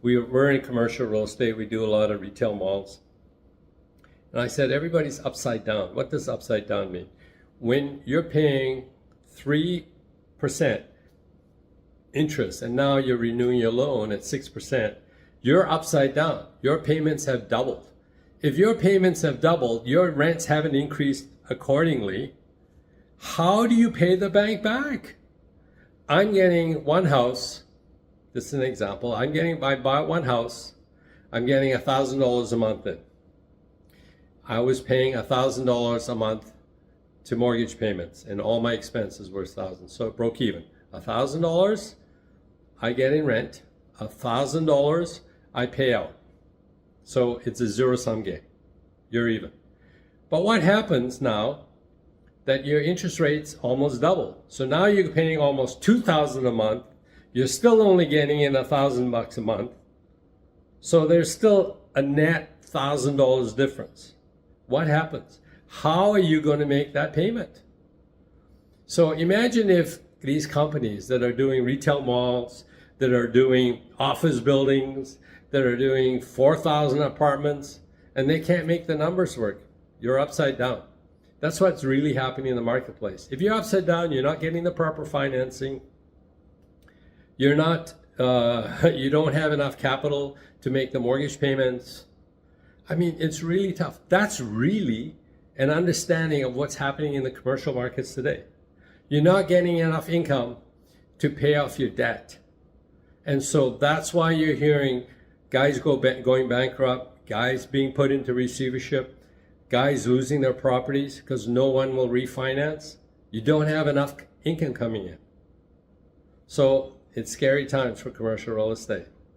we're in commercial real estate. We do a lot of retail malls. And I said, everybody's upside down. What does upside down mean? When you're paying 3% interest and now you're renewing your loan at 6%, you're upside down. Your payments have doubled. If your payments have doubled, your rents haven't increased accordingly, how do you pay the bank back? I'm getting one house, this is an example, I bought one house, I'm getting $1,000 a month in. I was paying $1,000 a month to mortgage payments and all my expenses were $1,000, so it broke even. $1,000 I get in rent, $1,000 I pay out. So it's a zero-sum game. You're even. But what happens now that your interest rates almost double? So now you're paying almost $2,000 a month. You're still only getting in $1,000 a month. So there's still a net $1,000 difference. What happens? How are you going to make that payment? So imagine if these companies that are doing retail malls, that are doing office buildings, that are doing 4,000 apartments, and they can't make the numbers work. You're upside down. That's what's really happening in the marketplace. If you're upside down, you're not getting the proper financing. You're not, you don't have enough capital to make the mortgage payments. I mean, it's really tough. That's really an understanding of what's happening in the commercial markets today. You're not getting enough income to pay off your debt. And so that's why you're hearing guys going bankrupt, guys being put into receivership, guys losing their properties because no one will refinance. You don't have enough income coming in. So it's scary times for commercial real estate.